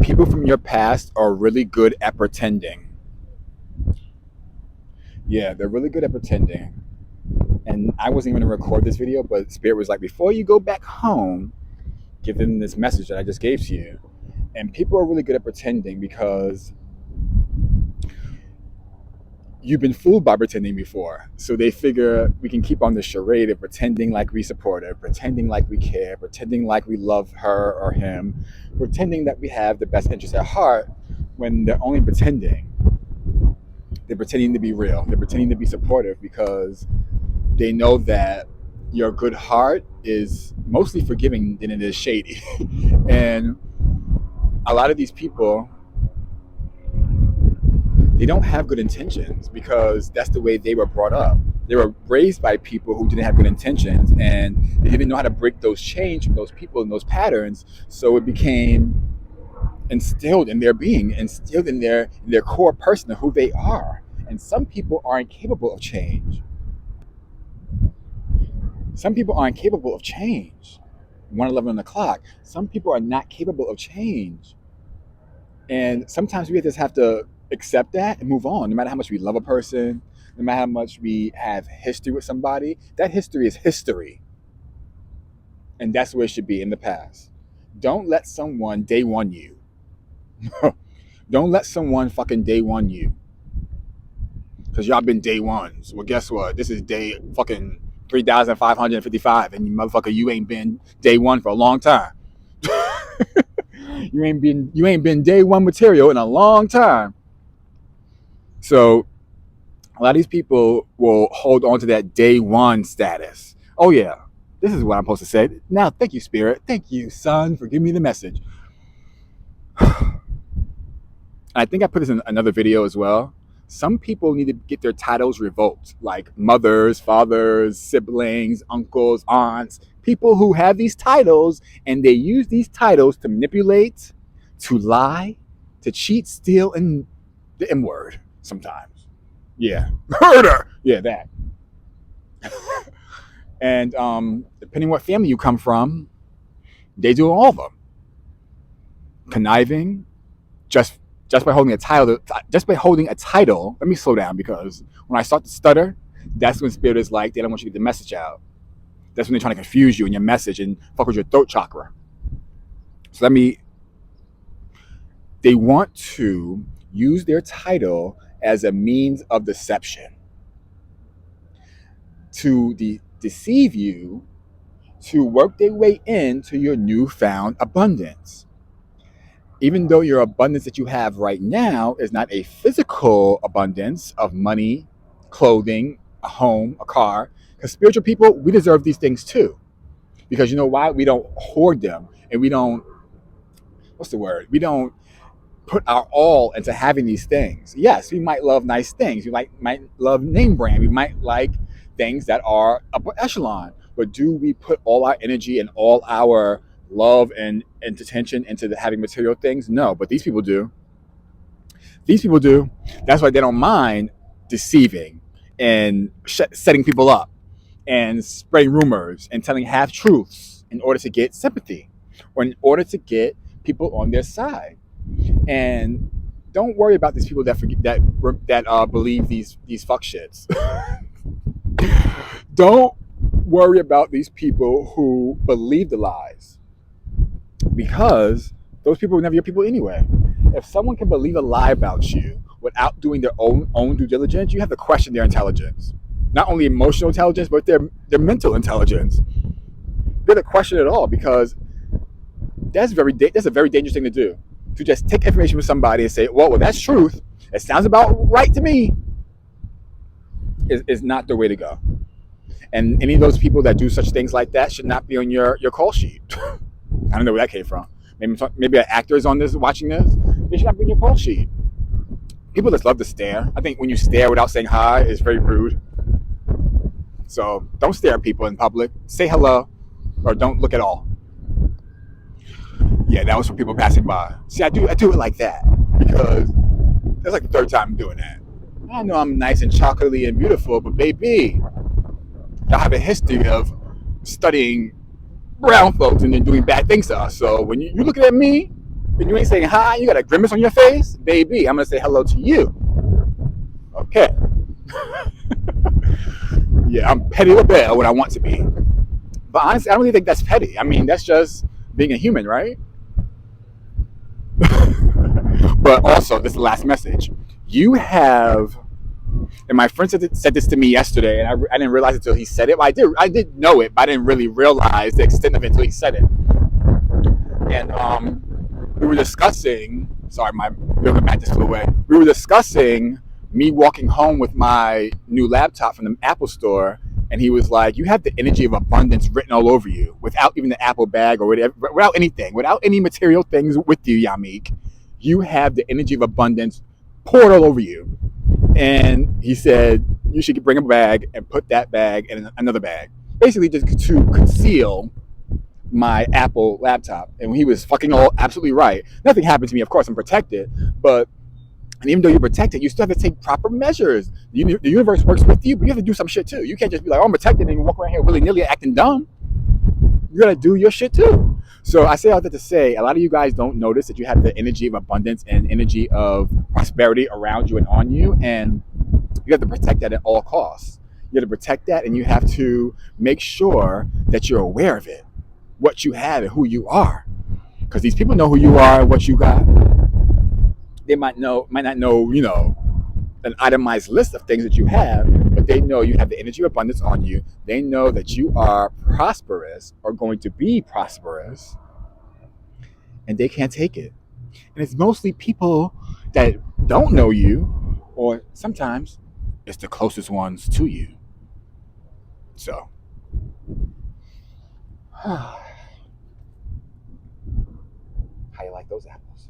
People from your past are really good at pretending. Yeah, they're really good at pretending. And I wasn't even going to record this video, but Spirit was like, before you go back home, give them this message that I just gave to you. And people are really good at pretending because you've been fooled by pretending before. So they figure we can keep on the charade of pretending like we support her, pretending like we care, pretending like we love her or him, pretending that we have the best interest at heart when they're only pretending. They're pretending to be real. They're pretending to be supportive because they know that your good heart is mostly forgiving than it is shady. And a lot of these people, they don't have good intentions because that's the way they were brought up. They were raised by people who didn't have good intentions, and they didn't know how to break those chains from those people and those patterns. So it became instilled in their being, instilled in their core person of who they are. And some people aren't capable of change. Some people aren't capable of change. 1:11 on the clock. Some people are not capable of change. And sometimes we just have to accept that and move on. No matter how much we love a person, no matter how much we have history with somebody, that history is history. And that's where it should be, in the past. Don't let someone day one you. Don't let someone fucking day one you. Because y'all been day ones. Well, guess what? This is day fucking 3,555. And you motherfucker, you ain't been day one for a long time. You ain't been day one material in a long time. So a lot of these people will hold on to that day one status. Oh yeah, this is what I'm supposed to say. Now, thank you, Spirit. Thank you, Son, for giving me the message. I think I put this in another video as well. Some people need to get their titles revoked, like mothers, fathers, siblings, uncles, aunts, people who have these titles, and they use these titles to manipulate, to lie, to cheat, steal, and the M word sometimes. Yeah. Murder. Yeah, that. And depending what family you come from, they do all of them. Conniving, just by holding a title. Let me slow down, because when I start to stutter, that's when Spirit is like, they don't want you to get the message out. That's when they're trying to confuse you in your message and fuck with your throat chakra. So they want to use their title as a means of deception to deceive you, to work their way into your newfound abundance. Even though your abundance that you have right now is not a physical abundance of money, clothing, a home, a car, because spiritual people, we deserve these things too. Because you know why? We don't hoard them, and we don't, what's the word? We don't put our all into having these things. Yes, we might love nice things. We might love name brand. We might like things that are upper echelon. But do we put all our energy and all our love and attention into having material things? No, but these people do. These people do. That's why they don't mind deceiving and setting people up and spreading rumors and telling half truths in order to get sympathy or in order to get people on their side. And don't worry about these people that believe these fuck shits. Don't worry about these people who believe the lies, because those people are never your people anyway. If someone can believe a lie about you without doing their own due diligence, you have to question their intelligence. Not only emotional intelligence, but their mental intelligence. You have to question it all, because that's a very dangerous thing to do. To just take information from somebody and say, well, that's truth. It sounds about right to me. Is not the way to go. And any of those people that do such things like that should not be on your call sheet. I don't know where that came from. Maybe an actor is on this, watching this. They should not be on your call sheet. People just love to stare. I think when you stare without saying hi, it's very rude. So don't stare at people in public. Say hello, or don't look at all. Yeah, that was for people passing by. See, I do it like that, because that's like the third time I'm doing that. I know I'm nice and chocolatey and beautiful, but baby, y'all have a history of studying brown folks and then doing bad things to us. So when you're looking at me, And you ain't saying hi, you got a grimace on your face, baby, I'm gonna say hello to you. Okay. Yeah, I'm petty or bad when I want to be. But honestly, I don't really think that's petty. I mean, that's just being a human, right? But also, this last message. You have, and my friend said this to me yesterday, and I didn't realize it until he said it. Well, I did know it, but I didn't really realize the extent of it until he said it. And we were discussing. Sorry, my building mat just flew away. We were discussing me walking home with my new laptop from the Apple store, and he was like, "You have the energy of abundance written all over you, without even the Apple bag or whatever, without anything, without any material things with you, Yamik. You have the energy of abundance poured all over you." And he said, "You should bring a bag and put that bag in another bag, basically just to conceal my Apple laptop." And he was fucking all absolutely right. Nothing happened to me. Of course, I'm protected, but and even though you're protected, you still have to take proper measures. The universe works with you, but you have to do some shit too. You can't just be like, "Oh, I'm protected," and walk around here willy nilly acting dumb. You gotta do your shit too. So I say all that to say, a lot of you guys don't notice that you have the energy of abundance and energy of prosperity around you and on you, and you have to protect that at all costs. You have to protect that, and you have to make sure that you're aware of it, what you have and who you are, because these people know who you are and what you got. They might not know, an itemized list of things that you have, but they know you have the energy of abundance on you. They know that you are prosperous or going to be prosperous, and they can't take it. And it's mostly people that don't know you, or sometimes it's the closest ones to you. So, how you like those apples?